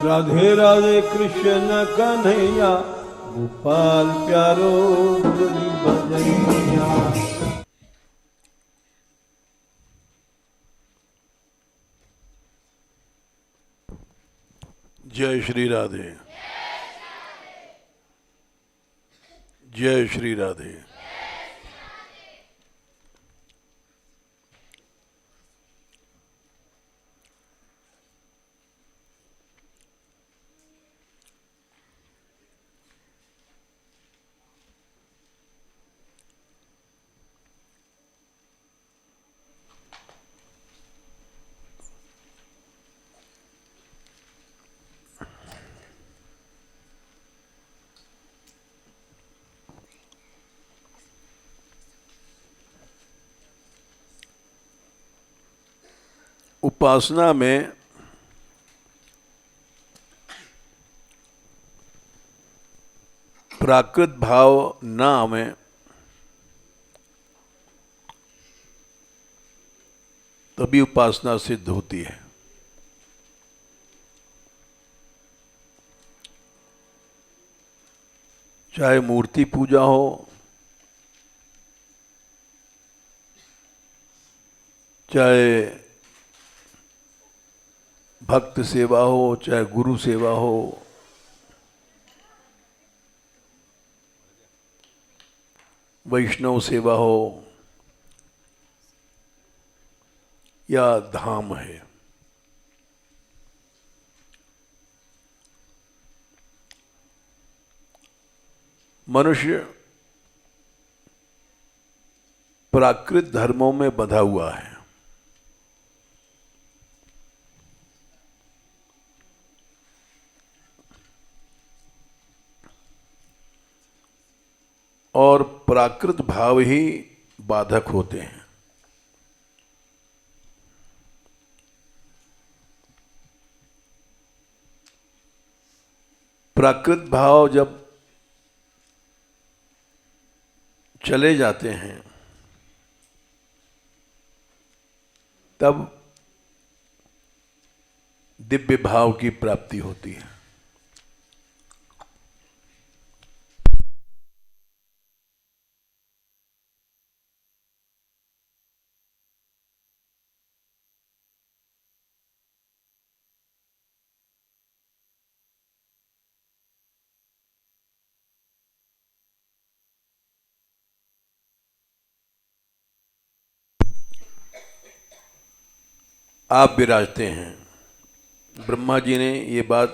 राधे राधे कृष्ण कन्हैया गोपाल प्यारो मुरली बजैया। जय श्री राधे, जय श्री राधे। उपासना में प्राकृत भाव न आवे तभी उपासना सिद्ध होती है। चाहे मूर्ति पूजा हो, चाहे भक्त सेवा हो, चाहे गुरु सेवा हो, वैष्णव सेवा हो या धाम है, मनुष्य प्राकृत धर्मों में बंधा हुआ है। और प्राकृत भाव ही बाधक होते हैं। प्राकृत भाव जब चले जाते हैं तब दिव्य भाव की प्राप्ति होती है। आप विराजते हैं। ब्रह्मा जी ने ये बात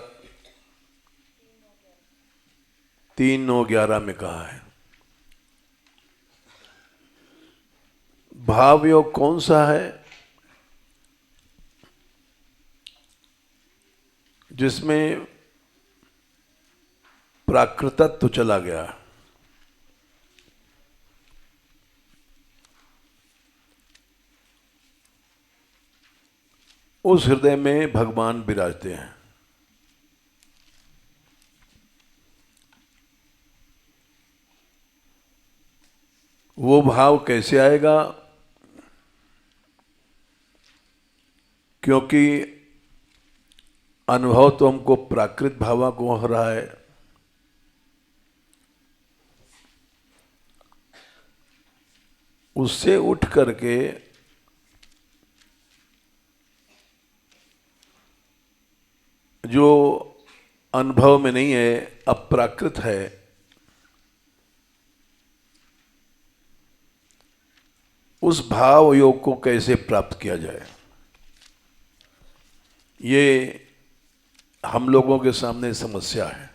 3-9-11 में कहा है। भाव योग कौन सा है? जिसमें प्राकृतत्व चला गया। उस हृदय में भगवान विराजते हैं। वो भाव कैसे आएगा? क्योंकि अनुभव तो हमको प्राकृत भाव को हो रहा है। उससे उठ करके जो अनुभव में नहीं है, अप्राकृत है, उस भाव योग को कैसे प्राप्त किया जाए, ये हम लोगों के सामने समस्या है।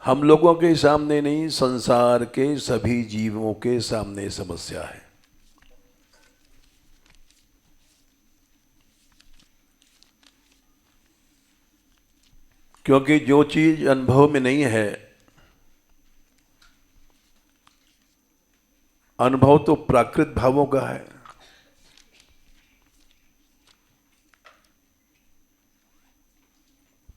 हम लोगों के सामने नहीं, संसार के सभी जीवों के सामने समस्या है। क्योंकि जो चीज अनुभव में नहीं है, अनुभव तो प्राकृत भावों का है।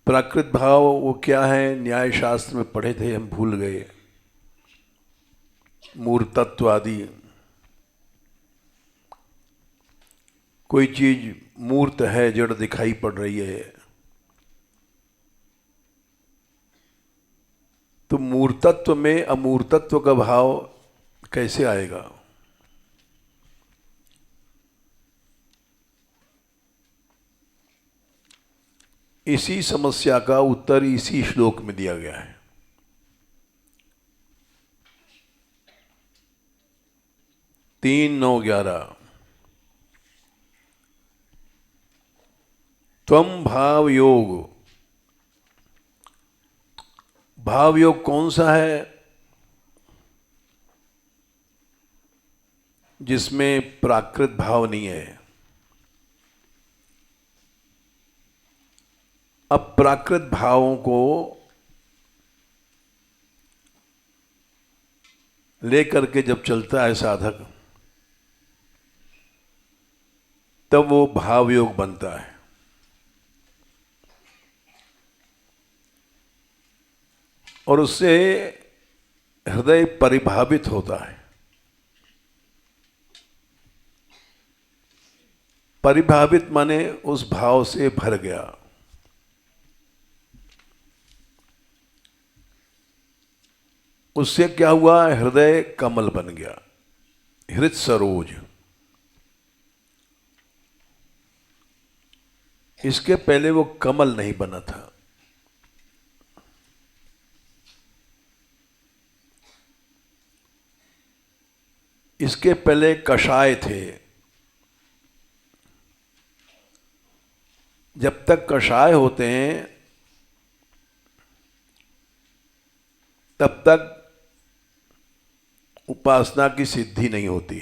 प्राकृत भाव वो क्या है? न्याय शास्त्र में पढ़े थे, हम भूल गए। मूर्तत्व आदि कोई चीज मूर्त है, जड़ दिखाई पड़ रही है, तो मूर्तत्व में अमूर्तत्व का भाव कैसे आएगा? इसी समस्या का उत्तर इसी श्लोक में दिया गया है। 3:9-11 त्वम भाव योग। भाव योग कौन सा है? जिसमें प्राकृत भाव नहीं है। अब प्राकृत भावों को लेकर के जब चलता है साधक, तब वो भाव योग बनता है। और उससे हृदय परिभावित होता है। परिभावित माने उस भाव से भर गया। उससे क्या हुआ? हृदय कमल बन गया, हृत सरोज। इसके पहले वो कमल नहीं बना था। इसके पहले कषाय थे। जब तक कषाय होते हैं तब तक उपासना की सिद्धि नहीं होती।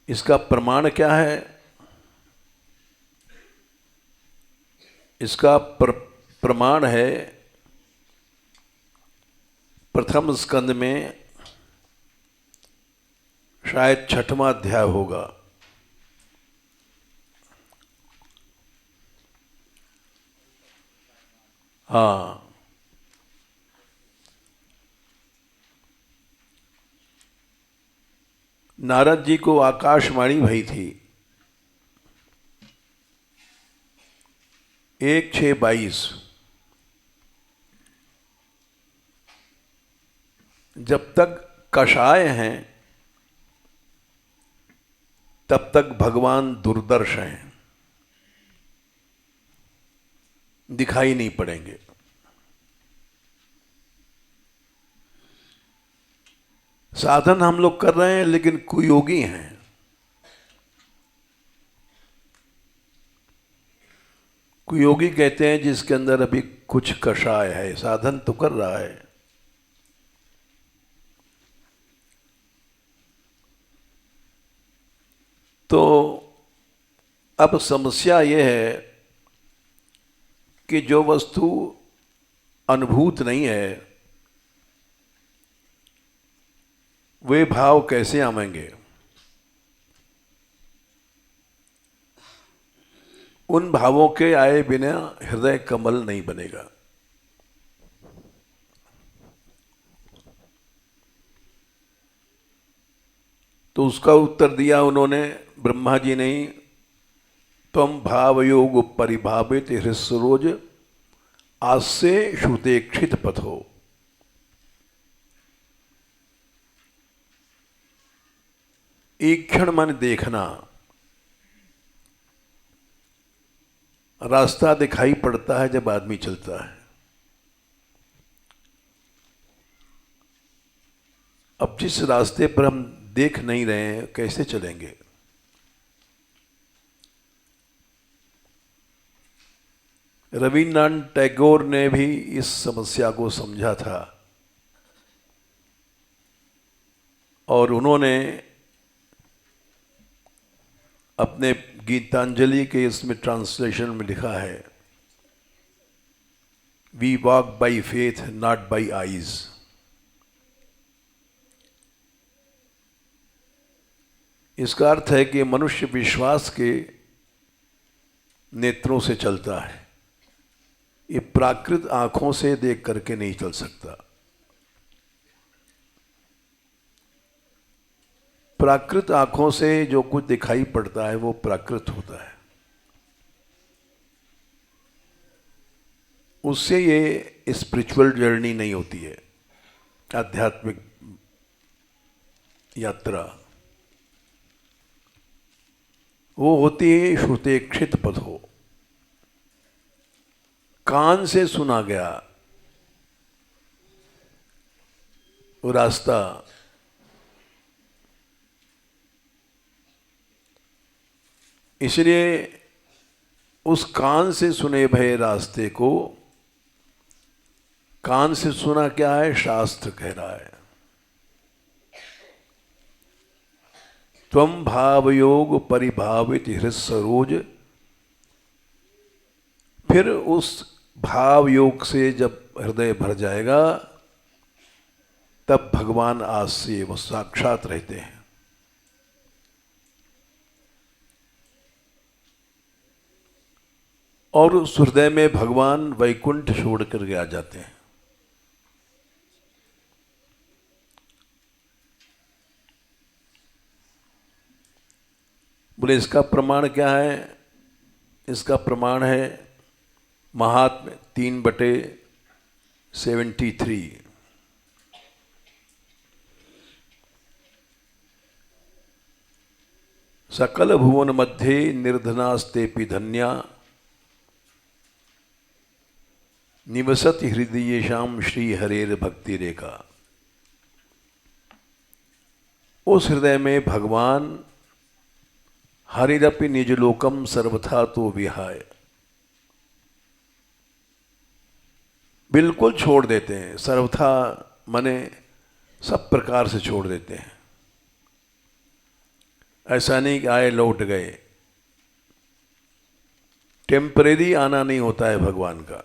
इसका प्रमाण क्या है? इसका प्रमाण है प्रथम स्कंद में, शायद 6वां अध्याय होगा। हाँ, नारद जी को आकाशवाणी भई थी 1:6:22। जब तक कषाय हैं तब तक भगवान दुर्दर्श हैं, दिखाई नहीं पड़ेंगे। साधन हम लोग कर रहे हैं लेकिन कुयोगी हैं। कुयोगी कहते हैं जिसके अंदर अभी कुछ कषाय है, साधन तो कर रहा है। तो अब समस्या यह है कि जो वस्तु अनुभूत नहीं है वे भाव कैसे आवेंगे? उन भावों के आए बिना हृदय कमल नहीं बनेगा। तो उसका उत्तर दिया उन्होंने, ब्रह्मा जी ने, त्वं भावयोग परिभावित हृत्सरोज आस्से श्रुतेक्षित पथो। एक क्षण मन देखना। रास्ता दिखाई पड़ता है जब आदमी चलता है। अब जिस रास्ते पर हम देख नहीं रहे हैं कैसे चलेंगे? रविन्द्रनाथ टैगोर ने भी इस समस्या को समझा था और उन्होंने अपने गीतांजलि के इसमें ट्रांसलेशन में लिखा है, we walk by faith not by eyes. इसका अर्थ है कि मनुष्य विश्वास के नेत्रों से चलता है, ये प्राकृत आंखों से देख करके नहीं चल सकता। प्राकृत आंखों से जो कुछ दिखाई पड़ता है वो प्राकृत होता है, उससे ये स्पिरिचुअल जर्नी नहीं होती है, आध्यात्मिक यात्रा। वो होती है श्रुतेक्षित पथो, कान से सुना गया वो रास्ता। इसलिए उस कान से सुने भये रास्ते को, कान से सुना क्या है, शास्त्र कह रहा है, त्वम भावयोग परिभावित हृदय सरोज। फिर उस भाव योग से जब हृदय भर जाएगा तब भगवान आज से वो साक्षात रहते हैं। और उस हृदय में भगवान वैकुंठ छोड़ करके आ जाते हैं। बोले इसका प्रमाण क्या है? इसका प्रमाण है महात्म्य 3/73। सकल भुवन मध्ये निर्धनास्तेपि धन्या निवसति हृदयेषाम श्री हरेर भक्ति रेखा। उस हृदय में भगवान हरिरपि निजलोकम सर्वथा तो विहाय, बिल्कुल छोड़ देते हैं। सर्वथा माने सब प्रकार से छोड़ देते हैं। ऐसा नहीं कि आए लौट गए, टेम्परेरी आना नहीं होता है भगवान का।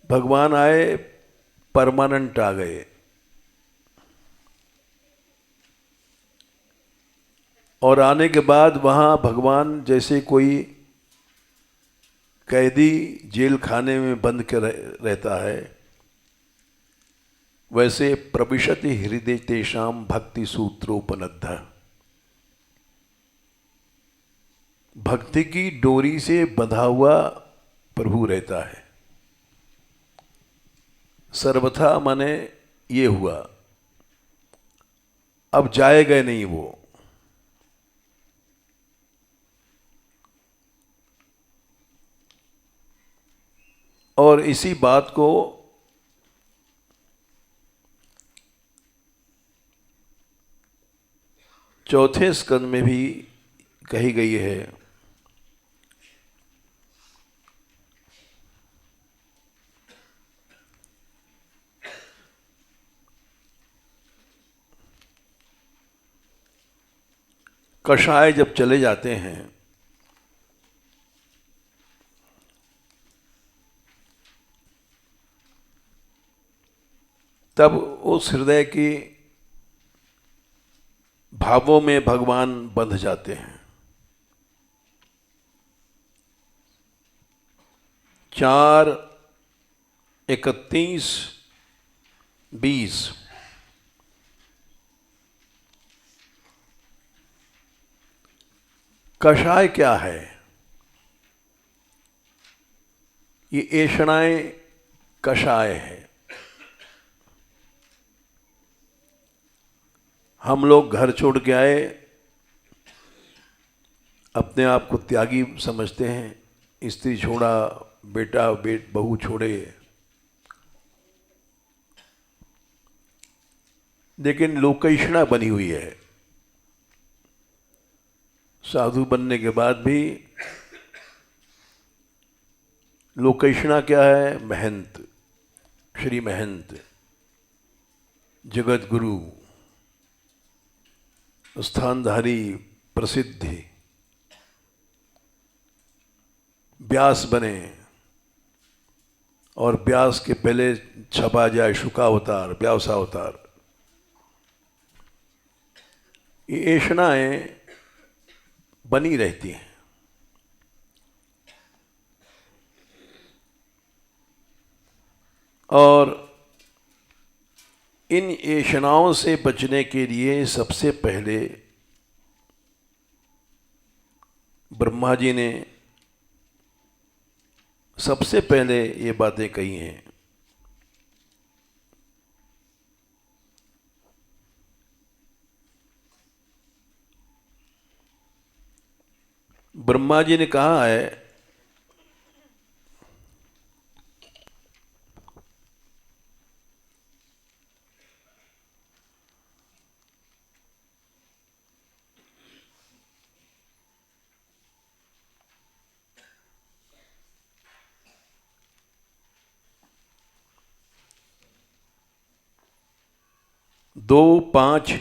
भगवान आए, परमानेंट आ गए। और आने के बाद वहाँ भगवान जैसे कोई कैदी जेल खाने में बंद कर रहता है, वैसे प्रविशति हृदय तेषाम भक्ति सूत्रोपनद्ध। भक्ति की डोरी से बंधा हुआ प्रभु रहता है। सर्वथा माने ये हुआ, अब जाएगा नहीं वो। और इसी बात को चौथे स्कंद में भी कही गई है। कषाय जब चले जाते हैं तब उस हृदय की भावों में भगवान बंध जाते हैं। 4:31-20 कषाय क्या है? ये ऐषणाएं कषाय है। हम लोग घर छोड़ के आए, अपने आप को त्यागी समझते हैं। स्त्री छोड़ा, बेटा बहू छोड़े, लेकिन लोकैषणा बनी हुई है। साधु बनने के बाद भी लोकैषणा क्या है? महंत, श्री महंत, जगत गुरु, स्थानधारी, प्रसिद्धि, व्यास बने और व्यास के पहले छपा जाए शुकावतार, व्यासावतार। ये ऐषणाएं बनी रहती हैं। और इन ऐषणाओं से बचने के लिए सबसे पहले ब्रह्मा जी ने सबसे पहले ये बातें कही हैं। ब्रह्मा जी ने कहा है, दो 5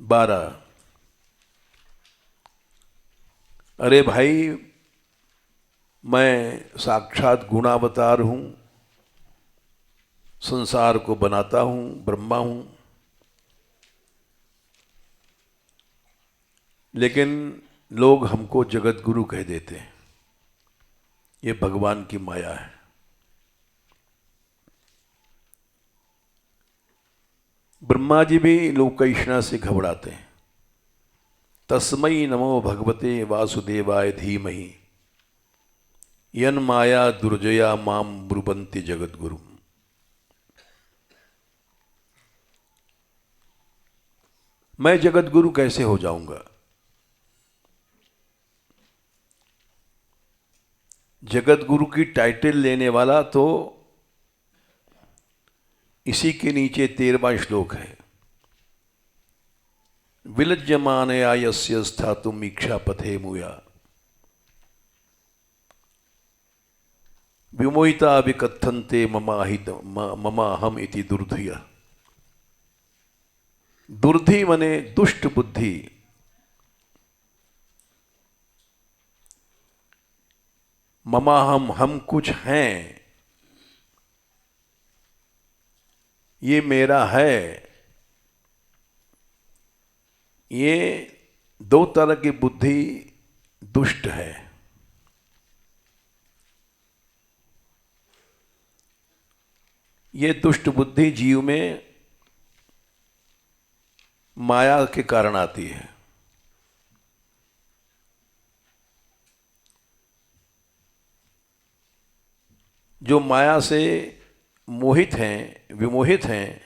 12। अरे भाई, मैं साक्षात गुणावतार हूं, संसार को बनाता हूं, ब्रह्मा हूं, लेकिन लोग हमको जगत गुरु कह देते हैं। ये भगवान की माया है। ब्रह्मा जी भी लोकैषणा से घबराते हैं। तस्मै नमो भगवते वासुदेवाय धीमहि यन माया दुर्जया माम ब्रुवन्ति जगद्गुरु। मैं जगद्गुरु कैसे हो जाऊंगा? जगद्गुरु की टाइटल लेने वाला तो इसी के नीचे 13वां श्लोक है। विलज्यमानया यस्य स्थातुम इक्षापथे मुया विमोहिता विकथन्ते ममाहम इति दुर्धिया। दुर्धि मने दुष्ट बुद्धि। ममाहम, हम कुछ हैं, ये मेरा है। ये 2 तरह की बुद्धि दुष्ट है। ये दुष्ट बुद्धि जीव में माया के कारण आती है। जो माया से मोहित हैं, विमोहित हैं,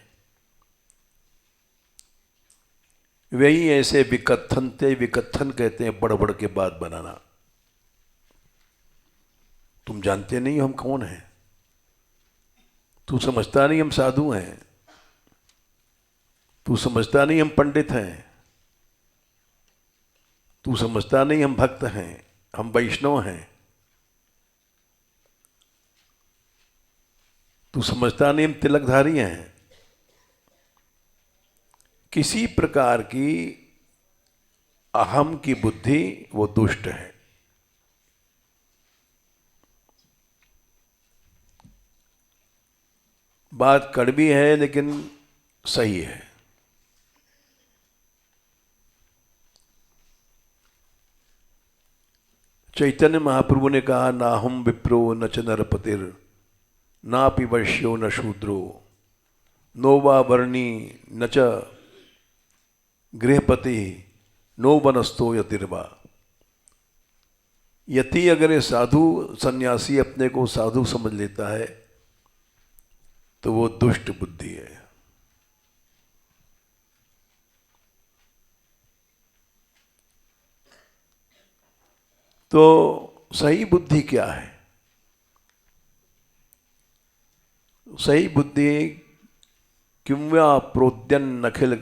वही ऐसे विकथनते, विकथन कहते हैं बड़ बड़ के बात बनाना। तुम जानते नहीं हम कौन हैं, तू समझता नहीं हम साधु हैं, तू समझता नहीं हम पंडित हैं, तू समझता नहीं हम भक्त हैं, हम वैष्णव हैं, तू समझता नहीं हम तिलकधारी हैं। किसी प्रकार की अहम की बुद्धि वो दुष्ट है। बात कड़वी है लेकिन सही है। चैतन्य महाप्रभु ने कहा, ना हम विप्रो न च नरपतिर नापि वैश्यो न शूद्रो नो वा वर्णी न च गृहपति नो वनस्थो यतिर्वा। यति अगर ये साधु सन्यासी अपने को साधु समझ लेता है तो वो दुष्ट बुद्धि है। तो सही बुद्धि क्या है? सही बुद्धि किंवा प्रोद्यन नखिल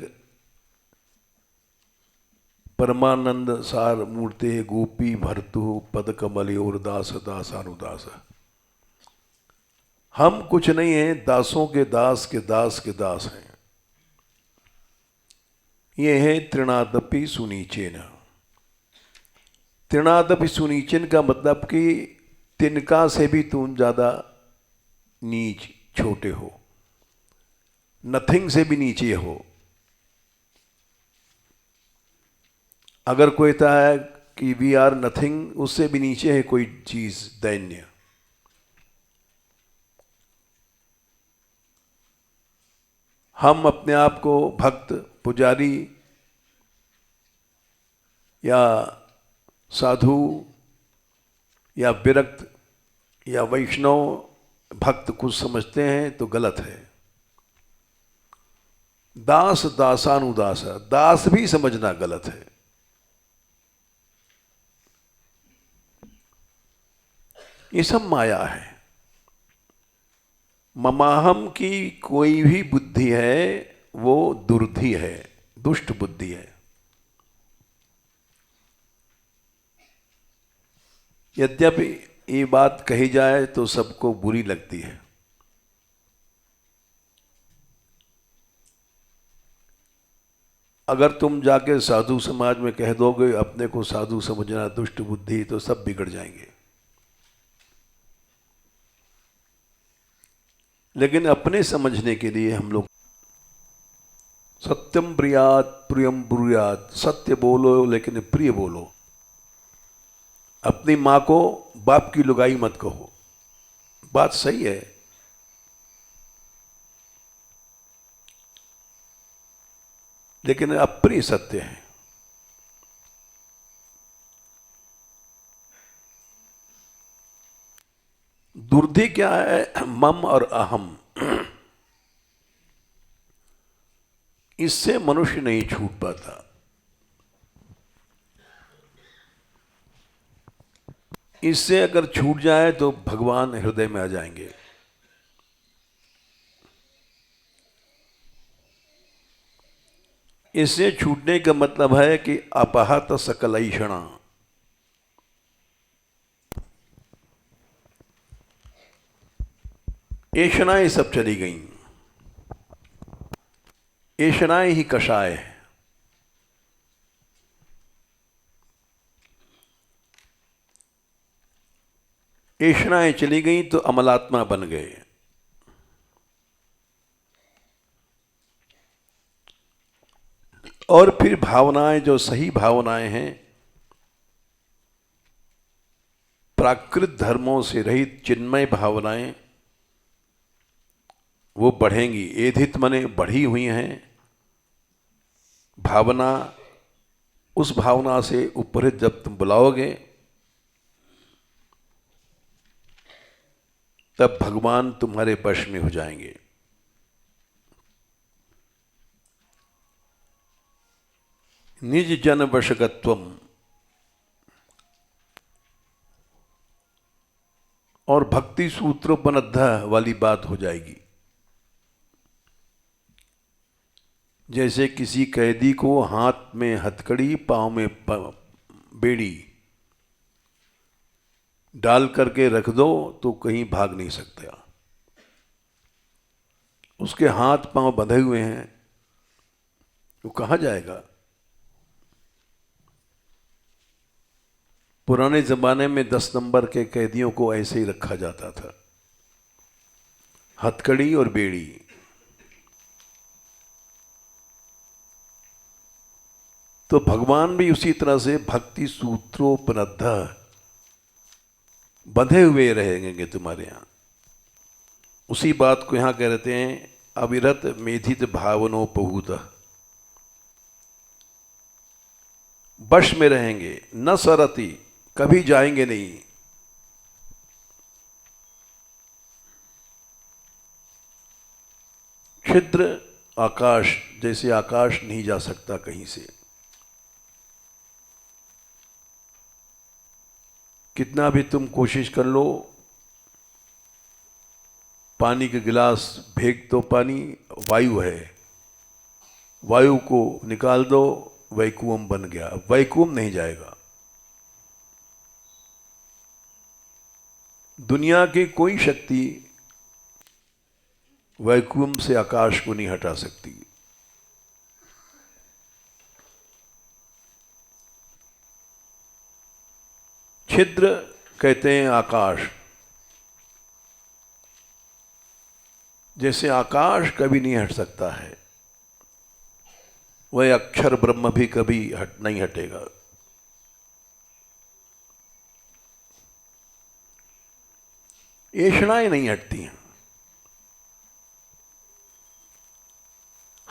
परमानंद सार मूर्ते गोपी भर्तु पद कमलियोर दास दासानुदास। हम कुछ नहीं हैं, दासों के दास के दास के दास हैं। ये है तृणादपि सुनीचेन। तृणादपि सुनीचेन का मतलब कि तिनका से भी तुम ज्यादा नीच, छोटे हो, नथिंग से भी नीचे हो। अगर कोई कहता है कि वी आर नथिंग, उससे भी नीचे है कोई चीज, दैन्य। हम अपने आप को भक्त, पुजारी या साधु या विरक्त या वैष्णव भक्त कुछ समझते हैं तो गलत है। दास दासानुदास, दास भी समझना गलत है। ये सब माया है। ममाहम की कोई भी बुद्धि है वो दुर्धि है, दुष्ट बुद्धि है। यद्यपि ये बात कही जाए तो सबको बुरी लगती है। अगर तुम जाके साधु समाज में कह दोगे अपने को साधु समझना दुष्ट बुद्धि, तो सब बिगड़ जाएंगे। लेकिन अपने समझने के लिए हम लोग सत्यम प्रियात प्रियम ब्रूयात, सत्य बोलो लेकिन प्रिय बोलो। अपनी माँ को बाप की लुगाई मत कहो, बात सही है, लेकिन अप्रिय सत्य है। दुर्धि क्या है? मम और अहम। इससे मनुष्य नहीं छूट पाता। इससे अगर छूट जाए तो भगवान हृदय में आ जाएंगे। इससे छूटने का मतलब है कि अपहत सकलैषणा, ऐषणाएं सब चली गईं। ऐषणाएं ही कषाय है। ऐषणाएं चली गईं तो अमलात्मा बन गए। और फिर भावनाएं, जो सही भावनाएं हैं, प्राकृत धर्मों से रहित चिन्मय भावनाएं, वो बढ़ेंगी। एधित मने बढ़ी हुई हैं भावना। उस भावना से उपरित जब तुम बुलाओगे तब भगवान तुम्हारे वश में हो जाएंगे। निज जन वशगत्वम, और भक्ति सूत्रोपनद्ध वाली बात हो जाएगी। जैसे किसी कैदी को हाथ में हथकड़ी, पांव में बेड़ी डाल करके रख दो तो कहीं भाग नहीं सकता। उसके हाथ पांव बंधे हुए हैं, वो कहाँ जाएगा? पुराने जमाने में 10 नंबर के कैदियों को ऐसे ही रखा जाता था, हथकड़ी और बेड़ी। तो भगवान भी उसी तरह से भक्ति सूत्रोपनद्ध बंधे हुए रहेंगे तुम्हारे यहां। उसी बात को यहां कह रहते हैं, अविरत मेधित भावनोपहूत, वश में रहेंगे। न सरति, कभी जाएंगे नहीं। छिद्र आकाश, जैसे आकाश नहीं जा सकता कहीं से। कितना भी तुम कोशिश कर लो, पानी के गिलास फेंक दो, पानी वायु है, वायु को निकाल दो, वैक्यूम बन गया। वैक्यूम नहीं जाएगा। दुनिया की कोई शक्ति वैक्यूम से आकाश को नहीं हटा सकती। छिद्र कहते हैं आकाश। जैसे आकाश कभी नहीं हट सकता है, वह अक्षर ब्रह्म भी कभी नहीं हटेगा। ऐषणाएं नहीं हटती हैं।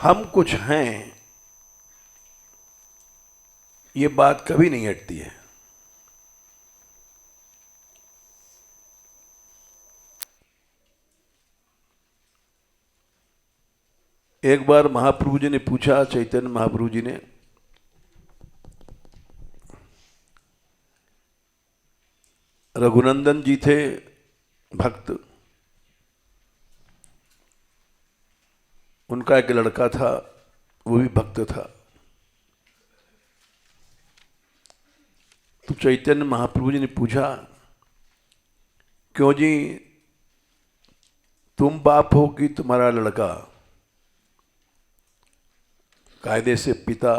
हम कुछ हैं, ये बात कभी नहीं हटती है। एक बार महाप्रभु जी ने पूछा, चैतन्य महाप्रभु जी ने, रघुनंदन जी थे भक्त, उनका एक लड़का था, वो भी भक्त था। तो चैतन्य महाप्रभु जी ने पूछा, क्यों जी, तुम बाप हो कि तुम्हारा लड़का? कायदे से पिता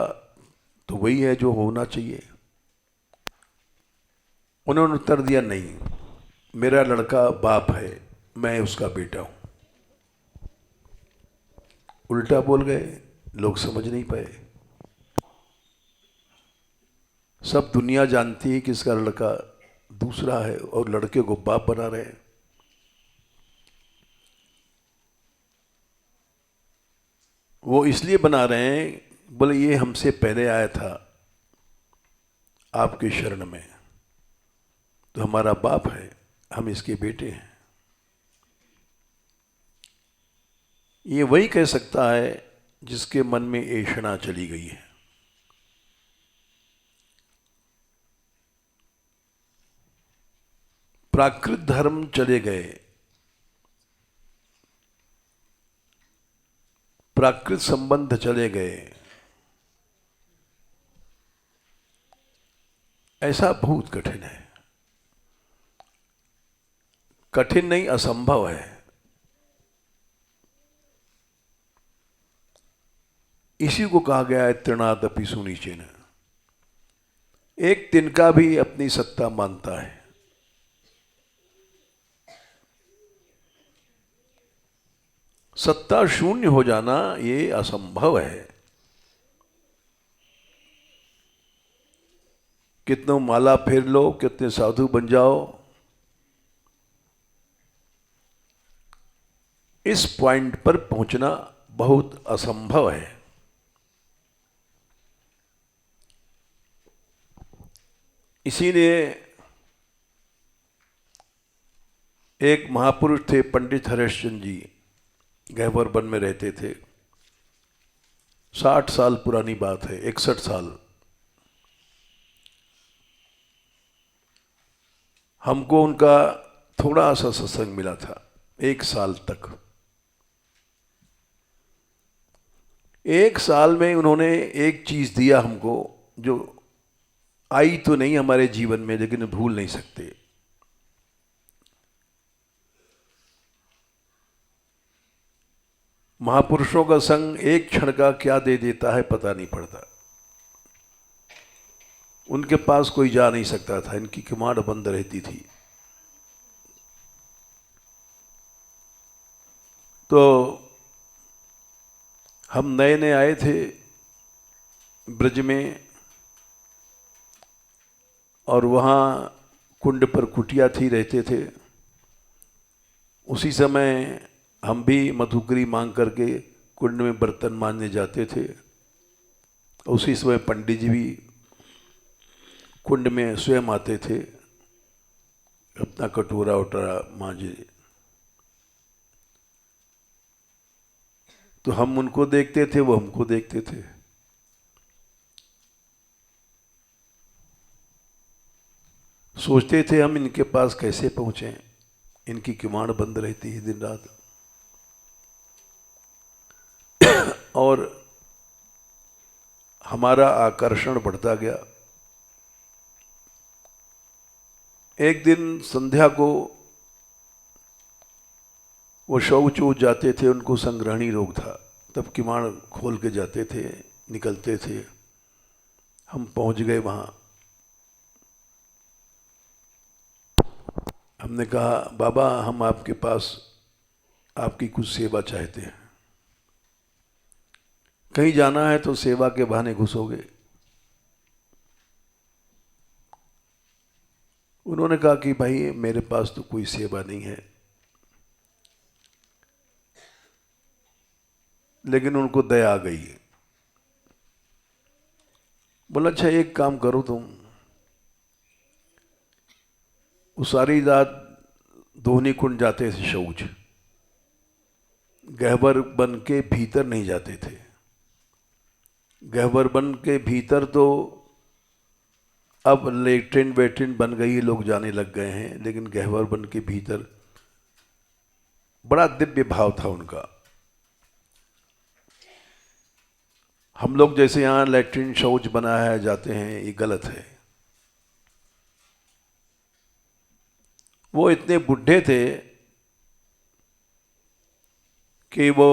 तो वही है जो होना चाहिए। उन्होंने उत्तर दिया, नहीं, मेरा लड़का बाप है, मैं उसका बेटा हूं। उल्टा बोल गए, लोग समझ नहीं पाए। सब दुनिया जानती है कि इसका लड़का दूसरा है और लड़के को बाप बना रहे हैं। वो इसलिए बना रहे हैं, बोले ये हमसे पहले आया था आपके शरण में, तो हमारा बाप है, हम इसके बेटे हैं। ये वही कह सकता है जिसके मन में ऐषणा चली गई है। प्राकृत धर्म चले गए, प्राकृत संबंध चले गए, ऐसा बहुत कठिन है। कठिन नहीं, असंभव है। इसी को कहा गया है तृणादपि सुनिचेन। एक तिनका भी अपनी सत्ता मानता है। सत्ता शून्य हो जाना ये असंभव है। कितनों माला फेर लो, कितने साधु बन जाओ, इस पॉइंट पर पहुंचना बहुत असंभव है। इसीलिए एक महापुरुष थे, पंडित हरिश्चंद्र जी, गहवर वन में रहते थे। 60 साल पुरानी बात है, 61 साल। हमको उनका थोड़ा सा सत्संग मिला था, 1 साल तक। 1 साल में उन्होंने एक चीज दिया हमको, जो आई तो नहीं हमारे जीवन में, लेकिन भूल नहीं सकते। महापुरुषों का संग एक क्षण का क्या दे देता है पता नहीं पड़ता। उनके पास कोई जा नहीं सकता था, इनकी किवाड़ बंद रहती थी। तो हम नए नए आए थे ब्रज में, और वहाँ कुंड पर कुटिया थी, रहते थे। उसी समय हम भी मधुकरी मांग करके कुंड में बर्तन मांजने जाते थे। उसी समय पंडित जी भी कुंड में स्वयं आते थे, अपना कटोरा वटोरा मांजे। तो हम उनको देखते थे, वो हमको देखते थे। सोचते थे हम इनके पास कैसे पहुंचे, इनकी किवाड़ बंद रहती है दिन रात। और हमारा आकर्षण बढ़ता गया। एक दिन संध्या को वो शौच वौच जाते थे, उनको संग्रहणी रोग था, तब किवाड़ खोल के जाते थे, निकलते थे। हम पहुंच गए वहां। हमने कहा, बाबा हम आपके पास आपकी कुछ सेवा चाहते हैं। कहीं जाना है तो सेवा के बहाने घुसोगे? उन्होंने कहा कि भाई मेरे पास तो कोई सेवा नहीं है, लेकिन उनको दया आ गई। बोला अच्छा एक काम करो तुम, वो सारी रात दोहनी कुंड जाते थे शौच, गहवर बन के भीतर नहीं जाते थे। गहवर बन के भीतर तो अब लेटरिन वेटरिन बन गई, लोग जाने लग गए हैं, लेकिन गहवर बन के भीतर बड़ा दिव्य भाव था उनका। हम लोग जैसे यहाँ लेटरिन शौच बनाया जाते हैं, ये गलत है। वो इतने बुढ़े थे कि वो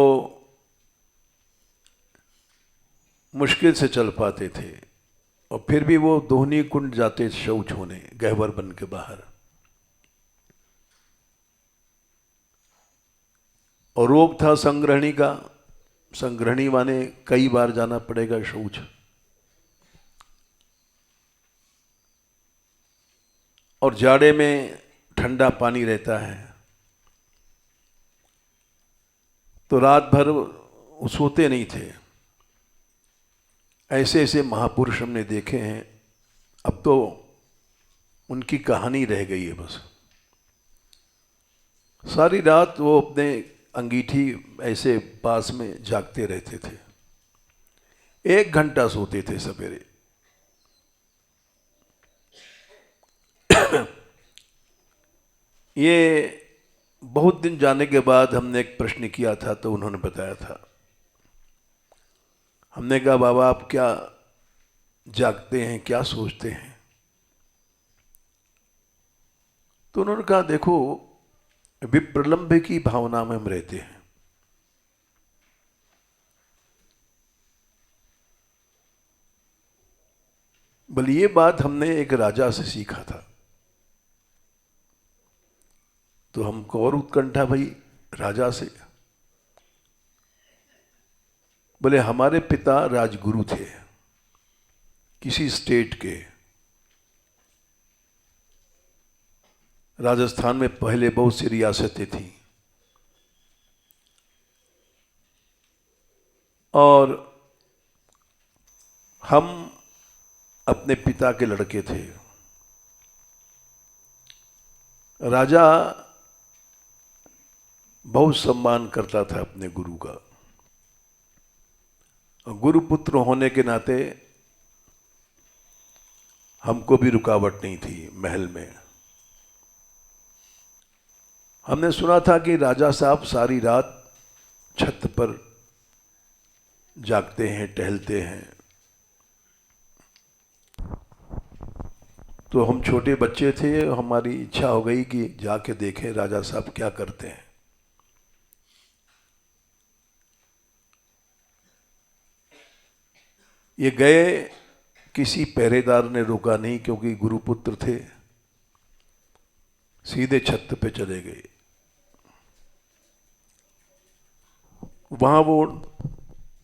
मुश्किल से चल पाते थे, और फिर भी वो दोहनी कुंड जाते शौच होने गहवर बन के बाहर। और रोग था संग्रहणी का। संग्रहणी माने कई बार जाना पड़ेगा शौच। और जाड़े में ठंडा पानी रहता है, तो रात भर वो सोते नहीं थे। ऐसे ऐसे महापुरुष हमने देखे हैं। अब तो उनकी कहानी रह गई है बस। सारी रात वो अपने अंगीठी ऐसे पास में जागते रहते थे। 1 घंटा सोते थे सवेरे। ये बहुत दिन जाने के बाद हमने एक प्रश्न किया था, तो उन्होंने बताया था। हमने कहा बाबा आप क्या जागते हैं, क्या सोचते हैं? तो उन्होंने कहा देखो, विप्रलंब की भावना में हम रहते हैं। बोले ये बात हमने एक राजा से सीखा था। तो हमको और उत्कंठा भाई, राजा से? बोले हमारे पिता राजगुरु थे किसी स्टेट के। राजस्थान में पहले बहुत सी रियासतें थी, और हम अपने पिता के लड़के थे। राजा बहुत सम्मान करता था अपने गुरु का। गुरुपुत्र होने के नाते हमको भी रुकावट नहीं थी महल में। हमने सुना था कि राजा साहब सारी रात छत पर जागते हैं, टहलते हैं। तो हम छोटे बच्चे थे, हमारी इच्छा हो गई कि जाके देखें राजा साहब क्या करते हैं। ये गए, किसी पहरेदार ने रोका नहीं, क्योंकि गुरुपुत्र थे। सीधे छत पे चले गए। वहां वो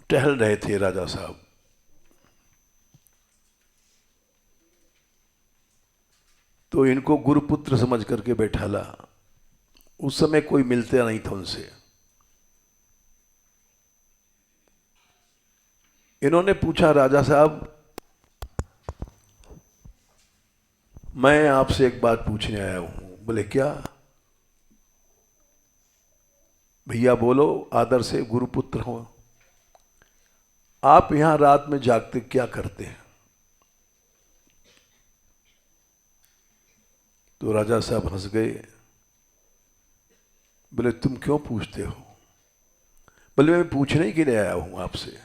टहल रहे थे राजा साहब। तो इनको गुरुपुत्र समझ करके बैठाला। उस समय कोई मिलता नहीं था उनसे। इन्होंने पूछा राजा साहब, मैं आपसे एक बात पूछने आया हूं। बोले क्या? भैया बोलो, आदर से, गुरुपुत्र हो। आप यहां रात में जागते क्या करते हैं? तो राजा साहब हंस गए। बोले तुम क्यों पूछते हो? बोले मैं पूछने के लिए आया हूं आपसे।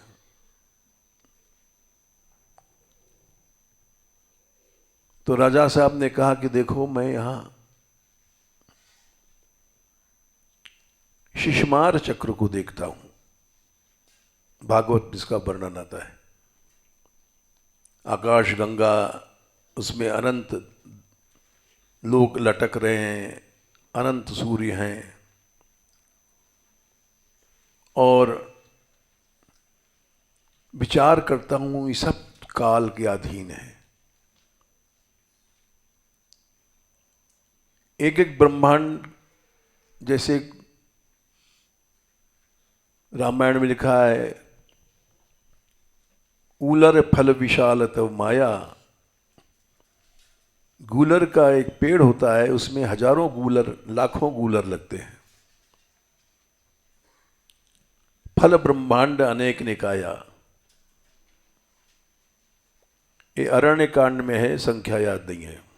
तो राजा साहब ने कहा कि देखो, मैं यहां शिशमार चक्र को देखता हूं। भागवत में इसका वर्णन आता है। आकाश गंगा, उसमें अनंत लोग लटक रहे हैं, अनंत सूर्य हैं, और विचार करता हूं ये सब काल के अधीन है। एक एक ब्रह्मांड जैसे रामायण में लिखा है, ऊलर फल विशाल तव माया। गूलर का एक पेड़ होता है, उसमें हजारों गूलर, लाखों गूलर लगते हैं। फल ब्रह्मांड अनेक निकाया, ये अरण्य कांड में है, संख्या याद नहीं है।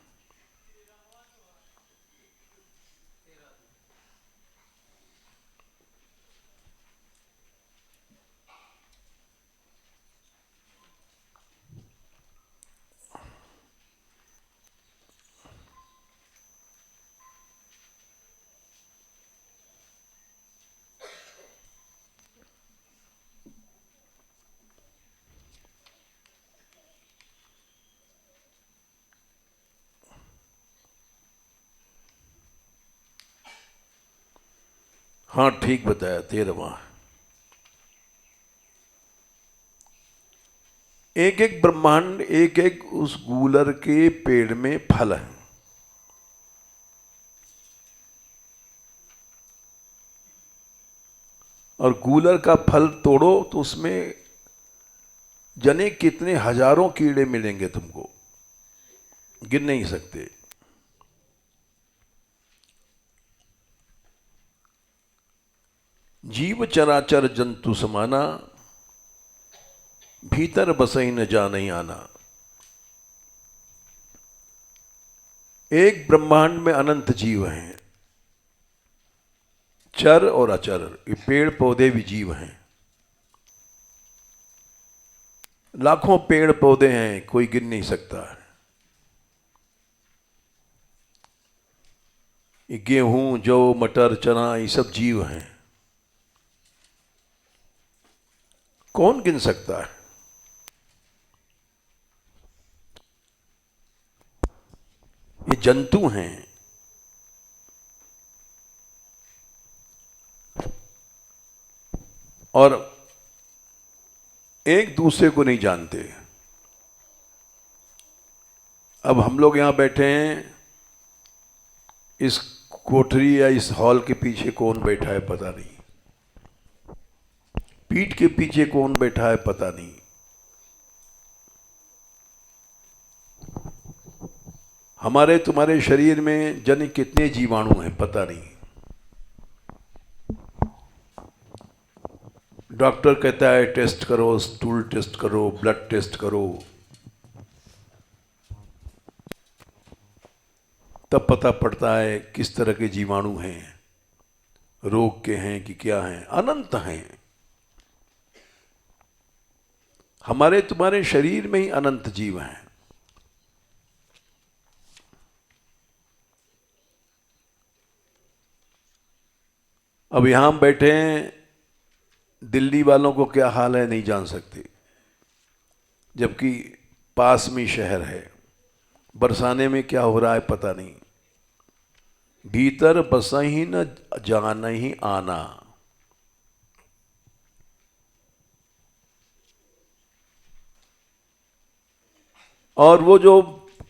हाँ ठीक बताया, 13वां। एक एक ब्रह्मांड, एक एक उस गूलर के पेड़ में फल है। और गूलर का फल तोड़ो तो उसमें जने कितने हजारों कीड़े मिलेंगे तुमको, गिन नहीं सकते। जीव चराचर जंतु समाना, भीतर बसई न जा नहीं आना। एक ब्रह्मांड में अनंत जीव हैं, चर और अचर, ये पेड़ पौधे भी जीव हैं। लाखों पेड़ पौधे हैं, कोई गिन नहीं सकता। ये गेहूं, जौ, मटर, चना, ये सब जीव हैं, कौन गिन सकता है। ये जंतु हैं, और एक दूसरे को नहीं जानते। अब हम लोग यहां बैठे हैं, इस कोठरी या इस हॉल के पीछे कौन बैठा है पता नहीं, पीठ के पीछे कौन बैठा है पता नहीं। हमारे तुम्हारे शरीर में जाने कितने जीवाणु हैं पता नहीं। डॉक्टर कहता है टेस्ट करो, स्टूल टेस्ट करो, ब्लड टेस्ट करो, तब पता पड़ता है किस तरह के जीवाणु हैं, रोग के हैं कि क्या हैं। अनंत हैं, हमारे तुम्हारे शरीर में ही अनंत जीव हैं। अब यहां बैठे हैं, दिल्ली वालों को क्या हाल है नहीं जान सकते, जबकि पास में शहर है। बरसाने में क्या हो रहा है पता नहीं। भीतर बसहि न जानहि आना। और वो जो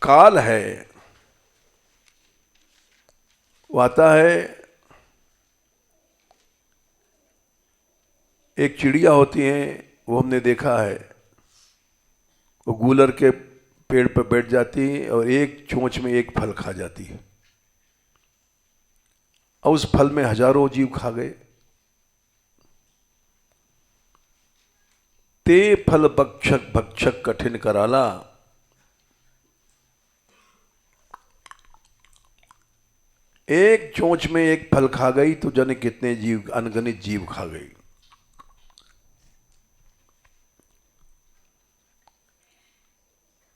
काल है वो आता है, एक चिड़िया होती है, वो हमने देखा है, वो गूलर के पेड़ पर बैठ जाती है और एक चोंच में एक फल खा जाती है, और उस फल में हजारों जीव खा गए। ते फल भक्षक भक्षक कठिन कराला, एक चोंच में एक फल खा गई तो जाने कितने जीव, अनगिनत जीव खा गई।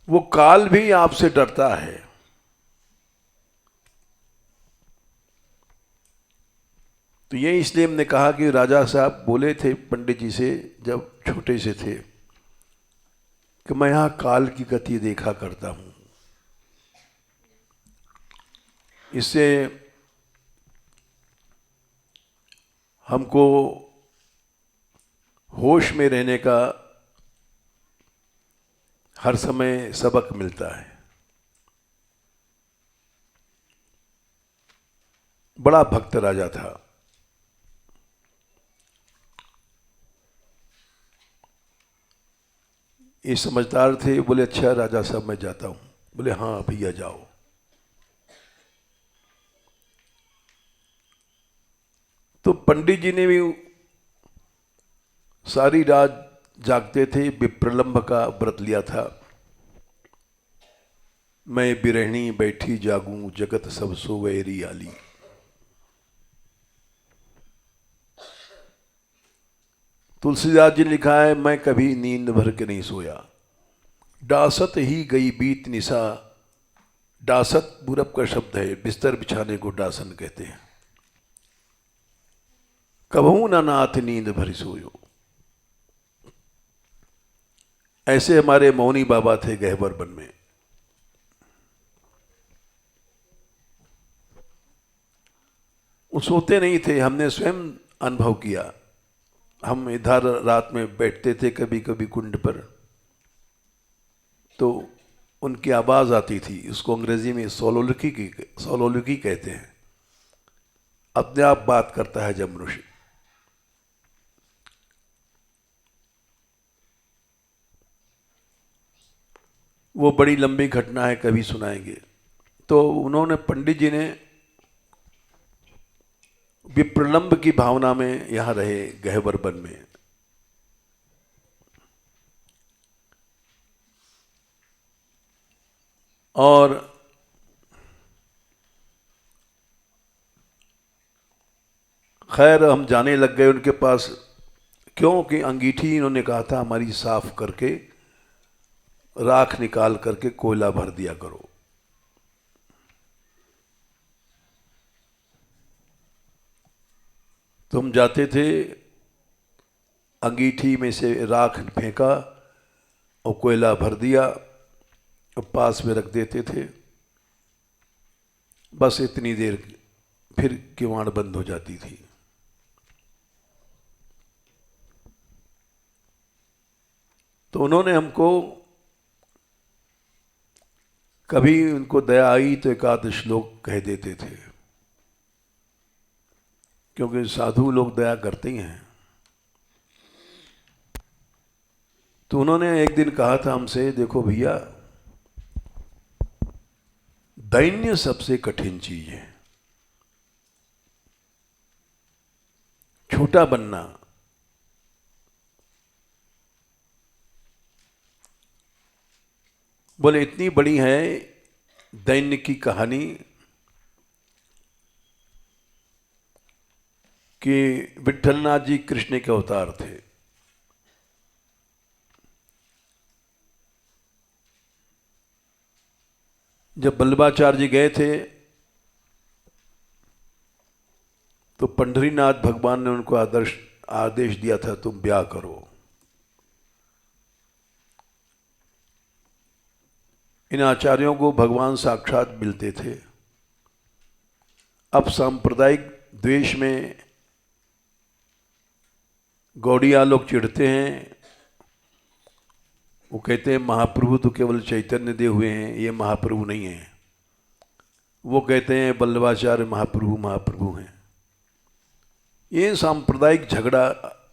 वो काल भी आपसे डरता है। तो ये इसलिए हमने कहा कि राजा साहब बोले थे पंडित जी से जब छोटे से थे कि मैं यहां काल की गति देखा करता हूं। इससे हमको होश में रहने का हर समय सबक मिलता है। बड़ा भक्त राजा था। ये समझदार थे, बोले अच्छा राजा साहब मैं जाता हूँ। बोले हाँ भैया जाओ। तो पंडित जी ने भी सारी रात जागते थे, विप्रलंब का व्रत लिया था। मैं बिरहणी बैठी जागूं, जगत सब सोवे रियाली। तुलसीदास जी ने लिखा है, मैं कभी नींद भर के नहीं सोया, डासत ही गई बीत निशा। डासत पूरब का शब्द है, बिस्तर बिछाने को डासन कहते हैं। कबहू ना नाथ नींद भरी सोयो। ऐसे हमारे मौनी बाबा थे गहवर वन में। वो सोते नहीं थे, हमने स्वयं अनुभव किया। हम इधर रात में बैठते थे कभी कभी कुंड पर, तो उनकी आवाज आती थी, उसको अंग्रेजी में सोलोलिकी कहते हैं। अपने आप बात करता है जब मनुष्य। वो बड़ी लंबी घटना है, कभी सुनाएंगे। तो उन्होंने, पंडित जी ने विप्रलंब की भावना में यहां रहे गहवर वन में। और खैर हम जाने लग गए उनके पास, क्योंकि अंगीठी इन्होंने कहा था हमारी साफ करके राख निकाल करके कोयला भर दिया करो। तो हम जाते थे, अंगीठी में से राख फेंका और कोयला भर दिया और पास में रख देते थे। बस इतनी देर, फिर किवाड़ बंद हो जाती थी। तो उन्होंने हमको, कभी उनको दया आई तो एक आध श्लोक कह देते थे, क्योंकि साधु लोग दया करते ही हैं। तो उन्होंने एक दिन कहा था हमसे, देखो भैया, दैन्य सबसे कठिन चीज है, छोटा बनना। बोले इतनी बड़ी है दैन्य की कहानी कि विट्ठलनाथ जी कृष्ण के अवतार थे। जब बल्लभाचार्य जी गए थे तो पंढरीनाथ भगवान ने उनको आदेश दिया था, तुम ब्याह करो। इन आचार्यों को भगवान साक्षात मिलते थे। अब सांप्रदायिक द्वेष में गौड़िया लोग चिढ़ते हैं। वो कहते हैं महाप्रभु तो केवल चैतन्य दे हुए हैं, ये महाप्रभु नहीं है। वो कहते हैं बल्लभाचार्य महाप्रभु हैं। ये सांप्रदायिक झगड़ा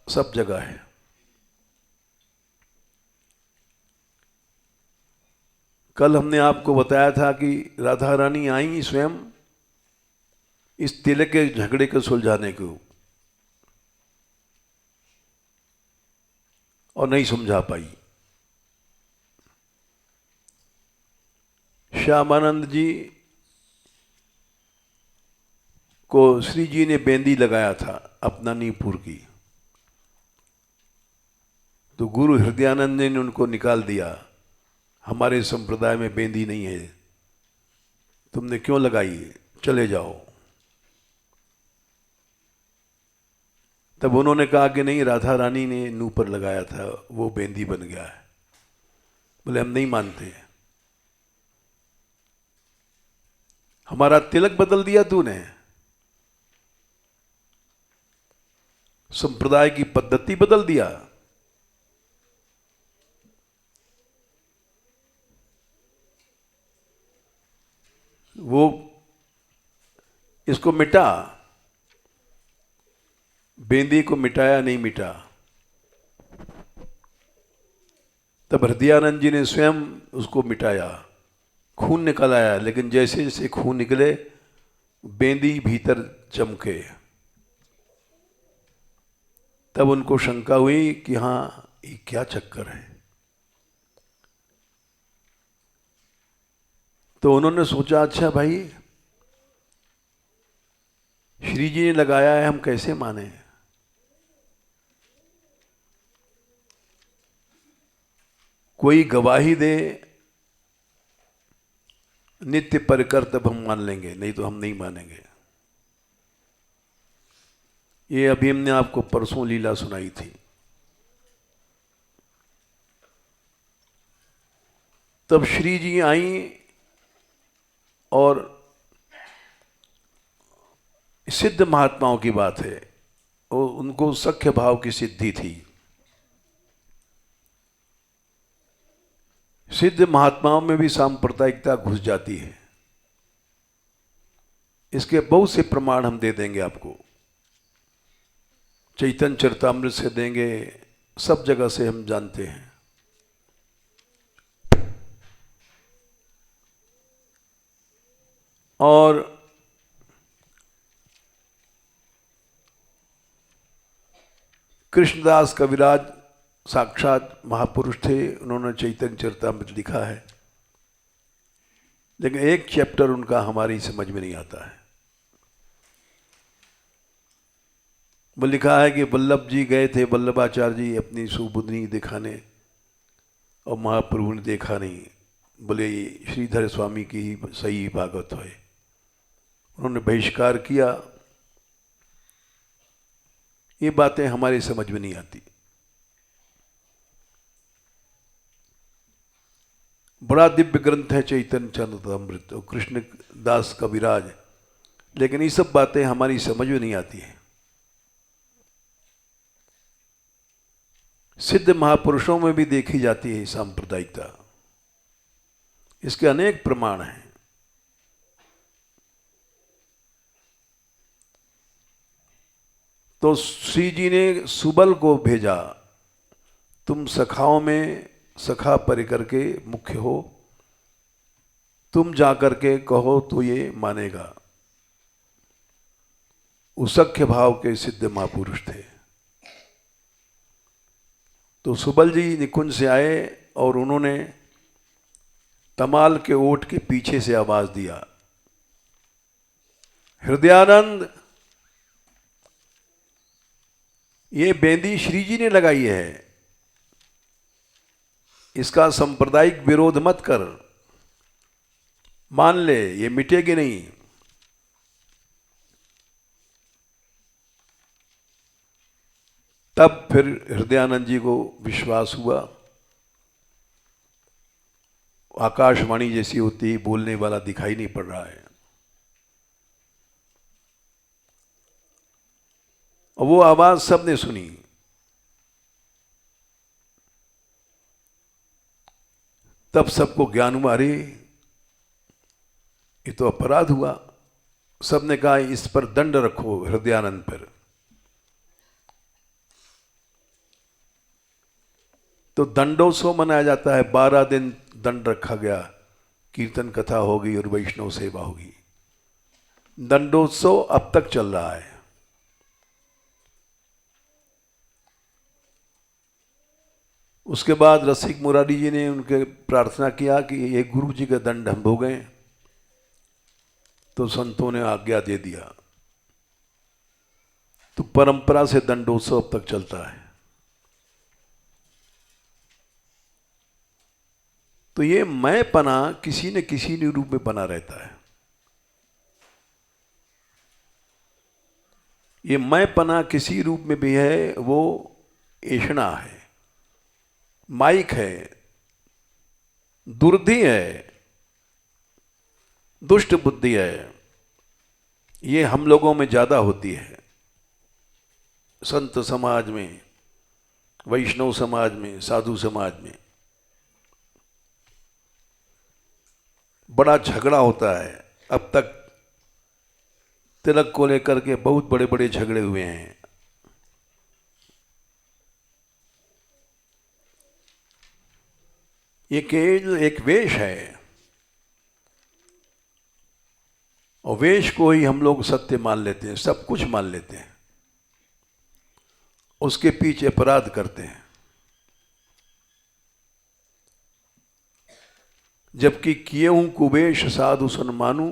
सब जगह है। कल हमने आपको बताया था कि राधा रानी आई स्वयं इस तिलक के झगड़े को सुलझाने को, और नहीं समझा पाई। श्यामानंद जी को श्री जी ने बेंदी लगाया था अपना नीपुर की, तो गुरु हृदयानंद ने उनको निकाल दिया। हमारे संप्रदाय में बेंदी नहीं है, तुमने क्यों लगाई, चले जाओ। तब उन्होंने कहा कि नहीं, राधा रानी ने नूपुर लगाया था, वो बेंदी बन गया है। बोले हम नहीं मानते, हमारा तिलक बदल दिया तूने, संप्रदाय की पद्धति बदल दिया। वो इसको मिटा, बेंदी को मिटाया नहीं मिटा। तब हृदयानंद जी ने स्वयं उसको मिटाया, खून निकल आया, लेकिन जैसे जैसे खून निकले बेंदी भीतर चमके। तब उनको शंका हुई कि हाँ ये क्या चक्कर है। तो उन्होंने सोचा अच्छा भाई श्री जी ने लगाया है, हम कैसे माने। कोई गवाही दे नित्य परिकर तब हम मान लेंगे, नहीं तो हम नहीं मानेंगे। ये अभी हमने आपको परसों लीला सुनाई थी। तब श्री जी आई और सिद्ध महात्माओं की बात है, और उनको सख्य भाव की सिद्धि थी। सिद्ध महात्माओं में भी सांप्रदायिकता घुस जाती है। इसके बहुत से प्रमाण हम दे देंगे आपको, चैतन्य चरितामृत से देंगे, सब जगह से हम जानते हैं। और कृष्णदास कविराज साक्षात महापुरुष थे, उन्होंने चैतन्य चरितामृत लिखा है, लेकिन एक चैप्टर उनका हमारी समझ में नहीं आता है। वो लिखा है कि वल्लभ जी गए थे, वल्लभाचार्य जी अपनी सुबुद्धि दिखाने, और महाप्रभु ने देखा नहीं, बोले श्रीधर स्वामी की ही सही भागवत है। उन्होंने बहिष्कार किया। ये बातें हमारी समझ में नहीं आती। बड़ा दिव्य ग्रंथ है चैतन्य चरितामृत और कृष्ण दास कविराज, लेकिन ये सब बातें हमारी समझ में नहीं आती है। सिद्ध महापुरुषों में भी देखी जाती है सांप्रदायिकता। इसके अनेक प्रमाण हैं। तो श्री जी ने सुबल को भेजा, तुम सखाओं में सखा परिकर के मुख्य हो, तुम जाकर के कहो तो ये मानेगा। उसख्य भाव के सिद्ध महापुरुष थे। तो सुबल जी निकुंज से आए और उन्होंने तमाल के ओट के पीछे से आवाज दिया, हृदयानंद, ये बेंदी श्री जी ने लगाई है, इसका सांप्रदायिक विरोध मत कर, मान ले, ये मिटेगी नहीं। तब फिर हृदयानंद जी को विश्वास हुआ। आकाशवाणी जैसी होती, बोलने वाला दिखाई नहीं पड़ रहा है, और वो आवाज सबने सुनी। तब सबको ज्ञान हुआ, अरे ये तो अपराध हुआ। सबने कहा इस पर दंड रखो, हृदयानंद पर। तो दंडोत्सव मनाया जाता है, 12 दिन दंड रखा गया, कीर्तन कथा होगी और वैष्णव सेवा होगी। दंडोत्सव अब तक चल रहा है। उसके बाद रसिक मुरारी जी ने उनके प्रार्थना किया कि ये गुरु जी का दंड हम भोगें, तो संतों ने आज्ञा दे दिया। तो परंपरा से दंडोत्सव अब तक चलता है। तो ये मैं पना किसी न किसी रूप में बना रहता है। ये मैं पना किसी रूप में भी है, वो ऐषणा है, माइक है, दुर्धि है, दुष्ट बुद्धि है। ये हम लोगों में ज्यादा होती है, संत समाज में, वैष्णव समाज में, साधु समाज में बड़ा झगड़ा होता है। अब तक तिलक को लेकर के बहुत बड़े बड़े झगड़े हुए हैं। ये केवल एक वेश है, और वेश को ही हम लोग सत्य मान लेते हैं, सब कुछ मान लेते हैं, उसके पीछे अपराध करते हैं। जबकि किए हूं कुबेश साधु सन्मानु,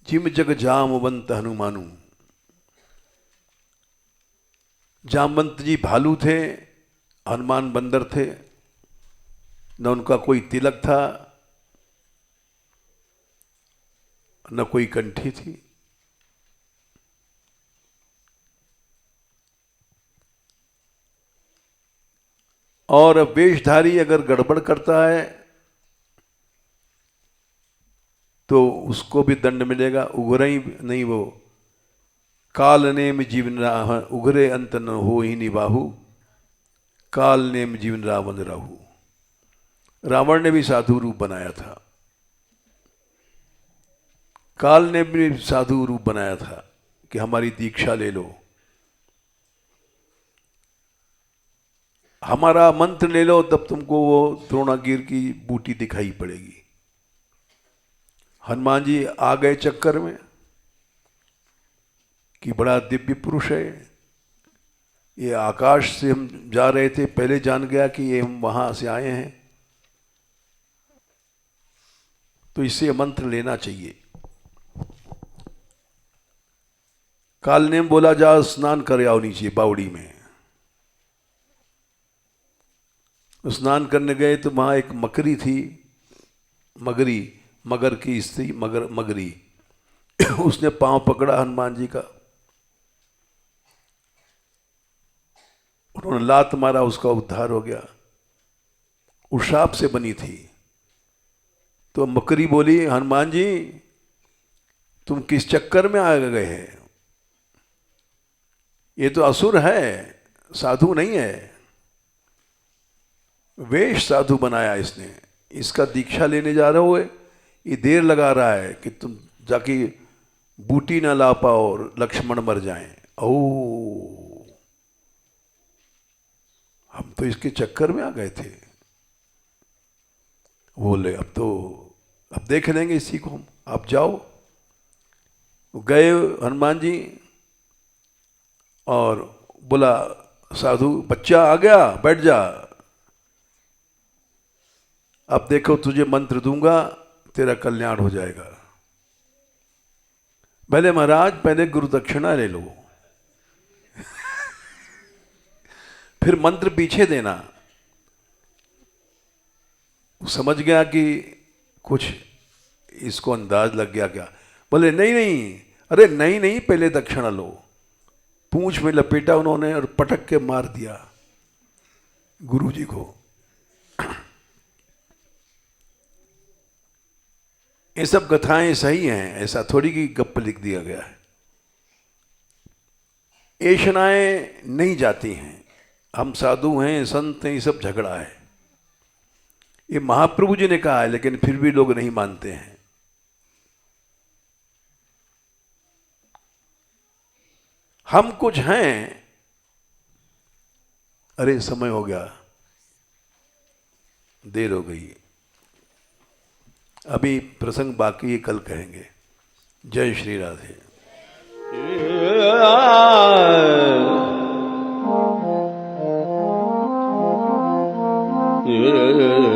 जिम जग जामवंत हनुमानु। जामवंत जी भालू थे, हनुमान बंदर थे, न उनका कोई तिलक था न कोई कंठी थी। और वेशधारी अगर गड़बड़ करता है तो उसको भी दंड मिलेगा। उघरे ही नहीं, वो काल नेम जीवन राह, उघरे अंत न हो ही निबाहु, काल नेम जीवन रावण राहु। रावण ने भी साधु रूप बनाया था, काल ने भी साधु रूप बनाया था कि हमारी दीक्षा ले लो, हमारा मंत्र ले लो, तब तुमको वो द्रोणागिर की बूटी दिखाई पड़ेगी। हनुमान जी आ गए चक्कर में कि बड़ा दिव्य पुरुष है ये, आकाश से हम जा रहे थे, पहले जान गया कि ये हम वहां से आए हैं, तो इससे मंत्र लेना चाहिए। काल ने बोला जा स्नान कर आओ नीचे बावड़ी में। स्नान करने गए तो वहां एक मकरी थी, मगरी, मगर की स्त्री, मगरी उसने पांव पकड़ा हनुमान जी का, उन्होंने लात मारा, उसका उद्धार हो गया। उस शाप से बनी थी। तो मकरी बोली, हनुमान जी तुम किस चक्कर में आ गए हैं, ये तो असुर है, साधु नहीं है। वेश साधु बनाया इसने, इसका दीक्षा लेने जा रहे हो, ये देर लगा रहा है कि तुम जाके बूटी ना ला पाओ और लक्ष्मण मर जाएं। ओ, हम तो इसके चक्कर में आ गए थे। बोले अब देख लेंगे इसी को हम, आप जाओ। गए हनुमान जी और बोला, साधु बच्चा आ गया, बैठ जा, अब देखो तुझे मंत्र दूंगा, तेरा कल्याण हो जाएगा। पहले महाराज, पहले गुरु दक्षिणा ले लो फिर मंत्र पीछे देना। समझ गया कि कुछ इसको अंदाज लग गया क्या। बोले नहीं नहीं, अरे नहीं नहीं, पहले दक्षिणा लो। पूंछ में लपेटा उन्होंने और पटक के मार दिया गुरु जी को। ये सब कथाएं सही हैं, ऐसा थोड़ी कि गप्प लिख दिया गया है। ऐशनाएं नहीं जाती हैं, हम साधु हैं, संत हैं, ये सब झगड़ा है। ये महाप्रभु जी ने कहा है, लेकिन फिर भी लोग नहीं मानते हैं। हम कुछ हैं। अरे समय हो गया, देर हो गई, अभी प्रसंग बाकी है, कल कहेंगे। जय श्री राधे। Yeah.